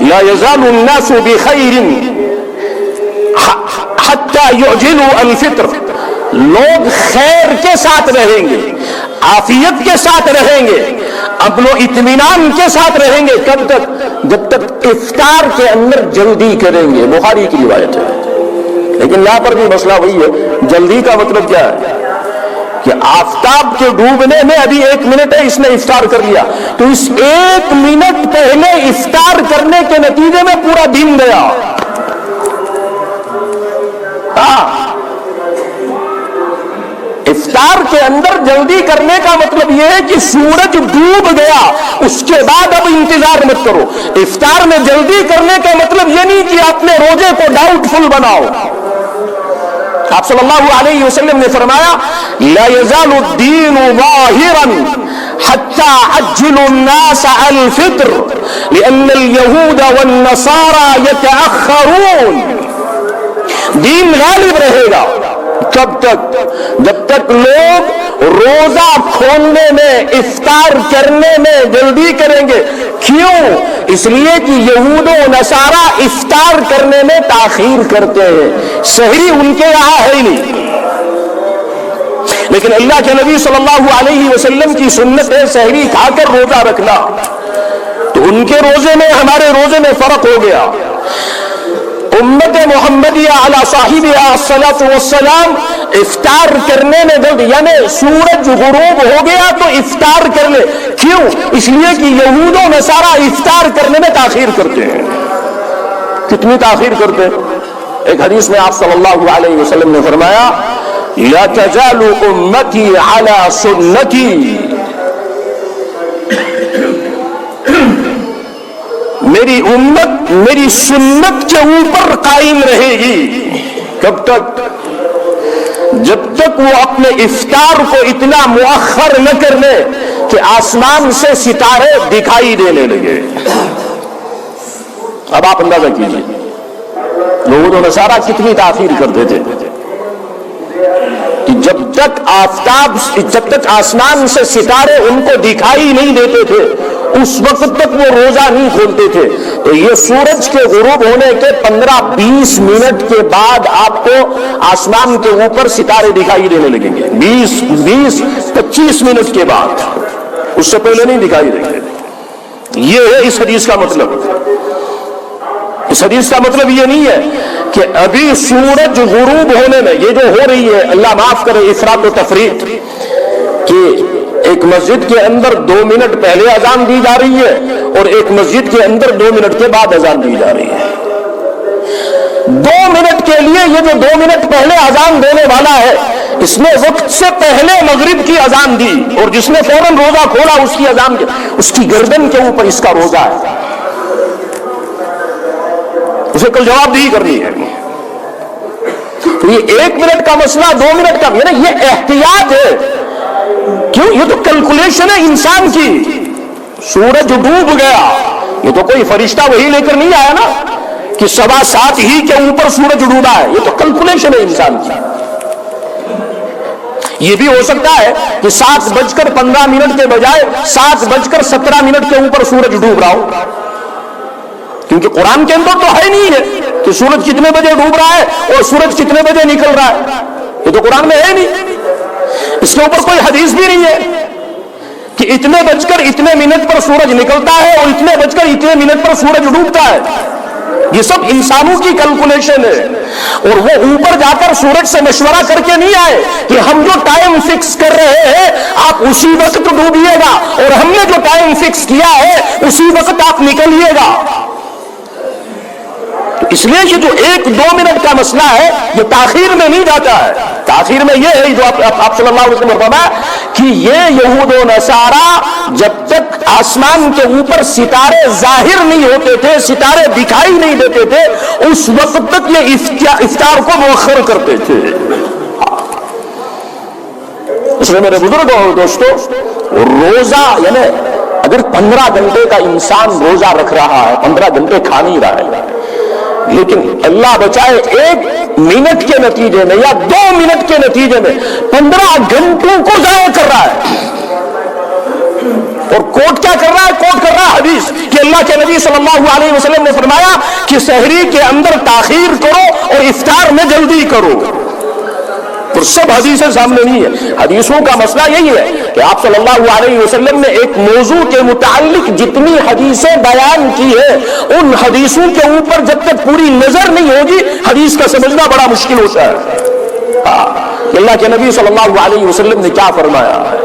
لا يزال الناس بخير حتى يعجلوا الفطر، لوگ خیر کے ساتھ رہیں گے، عافیت کے ساتھ رہیں گے، امن و اطمینان کے ساتھ رہیں گے، کب تک؟ جب تک افطار کے اندر جلدی کریں گے۔ بخاری کی روایت ہے۔ لیکن یہاں پر بھی مسئلہ وہی ہے، جلدی کا مطلب کیا ہے؟ کہ آفتاب کے ڈوبنے میں ابھی 1 منٹ ہے، اس نے افطار کر لیا، تو اس 1 منٹ پہلے افطار کرنے کے نتیجے میں پورا دن گیا۔ افطار کے اندر جلدی کرنے کا مطلب یہ ہے کہ سورج ڈوب گیا، اس کے بعد اب انتظار مت کرو۔ افطار میں جلدی کرنے کا مطلب یہ نہیں کہ اپنے روزے کو ڈاؤٹ فل بناؤ۔ آپ صلی اللہ علیہ وسلم نے فرمایا لا يزال الدین ظاہرا حتى عجل الناس الفطر لأن اليهود والنصارى يتأخرون، دین غالب رہے گا کب تک؟ جب تک لوگ روزہ کھولنے میں، افطار کرنے میں جلدی کریں گے۔ کیوں؟ اس لیے کہ یہود و نصارہ افطار کرنے میں تاخیر کرتے ہیں، سحری ان کے یہاں ہے ہی نہیں۔ لیکن اللہ کے نبی صلی اللہ علیہ وسلم کی سنت ہے سحری کھا کر روزہ رکھنا، تو ان کے روزے میں ہمارے روزے میں فرق ہو گیا۔ امت محمدیہ علی صاحبہ الصلاۃ والسلام افطار کرنے میں جلد، یعنی سورج غروب ہو گیا تو افطار کر لے۔ کیوں؟ اس لیے کہ یہود و نصارہ افطار کرنے میں تاخیر کرتے ہیں۔ کتنی تاخیر کرتے ہیں؟ ایک حدیث میں آپ صلی اللہ علیہ وسلم نے فرمایا لا تزال امتی علی سنتی، میری امت میری سنت کے اوپر قائم رہے گی۔ کب تک؟ جب تک وہ اپنے افطار کو اتنا مؤخر نہ کر لے کہ آسمان سے ستارے دکھائی دینے لگے۔ اب آپ اندازہ کیجیے یہود و نصارہ کتنی تاخیر کرتے تھے کہ جب تک آسمان سے ستارے ان کو دکھائی نہیں دیتے تھے اس وقت تک وہ روزہ نہیں کھولتے تھے۔ تو یہ سورج کے غروب ہونے کے 15-20 منٹ کے بعد آپ کو آسمان کے اوپر ستارے دکھائی دینے لگیں گے۔ 20-25 منٹ کے بعد، اس سے پہلے نہیں دکھائی دیں گے۔ یہ ہے اس حدیث کا مطلب۔ اس حدیث کا مطلب یہ نہیں ہے کہ ابھی سورج غروب ہونے میں، یہ جو ہو رہی ہے اللہ معاف کرے افراط و تفریط، کہ ایک مسجد کے اندر 2 منٹ پہلے اذان دی جا رہی ہے اور ایک مسجد کے اندر 2 منٹ کے بعد اذان دی جا رہی ہے۔ 2 منٹ کے لیے یہ جو 2 منٹ پہلے اذان دینے والا ہے اس نے وقت سے پہلے مغرب کی اذان دی، اور جس نے فوراً روزہ کھولا اس کی اذان، اس کی گردن کے اوپر اس کا روزہ ہے، اسے کل جواب دہی کرنی ہے۔ تو یہ 1 منٹ کا مسئلہ 2 منٹ کا، یعنی یہ احتیاط ہے۔ کیوں؟ یہ تو کیلکولیشن ہے انسان کی۔ سورج ڈوب گیا، یہ تو کوئی فرشتہ وہی لے کر نہیں آیا نا کہ 7:15 ہی کے اوپر سورج ڈوبا ہے، یہ تو کیلکولیشن ہے انسان کی۔ یہ بھی ہو سکتا ہے کہ 7:15 کے بجائے 7:17 کے اوپر سورج ڈوب رہا ہو، کیونکہ قرآن کے اندر تو ہے نہیں ہے کہ سورج کتنے بجے ڈوب رہا ہے اور سورج کتنے بجے نکل رہا ہے، یہ تو قرآن میں ہے نہیں۔ اس کے اوپر کوئی حدیث بھی نہیں ہے کہ اتنے بج کر اتنے منٹ پر سورج نکلتا ہے اور اتنے بج کر اتنے منٹ پر سورج ڈوبتا ہے۔ یہ سب انسانوں کی کیلکولیشن ہے، اور وہ اوپر جا کر سورج سے مشورہ کر کے نہیں آئے کہ ہم جو ٹائم فکس کر رہے ہیں آپ اسی وقت ڈوبیے گا، اور ہم نے جو ٹائم فکس کیا ہے اسی وقت آپ نکلیے گا۔ اس لیے یہ جو 1-2 منٹ کا مسئلہ ہے یہ تاخیر میں نہیں جاتا ہے۔ تاخیر میں یہ ہے جو آپ صلی اللہ علیہ وسلم نے فرمایا کہ یہ یہود و نصارہ جب تک آسمان کے اوپر ستارے ظاہر نہیں ہوتے تھے، ستارے دکھائی نہیں دیتے تھے، اس وقت تک یہ افطار کو مؤخر کرتے تھے۔ اس لیے میرے بزرگوں اور دوستوں، روزہ یعنی اگر 15 گھنٹے کا انسان روزہ رکھ رہا ہے، 15 گھنٹے کھا نہیں رہا ہے، لیکن اللہ بچائے 1 منٹ کے نتیجے میں یا 2 منٹ کے نتیجے میں 15 گھنٹوں کو ضائع کر رہا ہے۔ اور کوٹ کیا کر رہا ہے؟ کوٹ کر رہا ہے حدیث کہ اللہ کے نبی صلی اللہ علیہ وسلم نے فرمایا کہ سحری کے اندر تاخیر کرو اور افطار میں جلدی کرو. اور سب حدیثیں سامنے نہیں ہے. حدیثوں کا مسئلہ یہی ہے کہ آپ صلی اللہ علیہ وسلم نے ایک موضوع کے متعلق جتنی حدیثیں بیان کی ہے ان حدیثوں کے اوپر جب تک پوری نظر نہیں ہوگی حدیث کا سمجھنا بڑا مشکل ہوتا ہے. اللہ کے نبی صلی اللہ علیہ وسلم نے کیا فرمایا ہے؟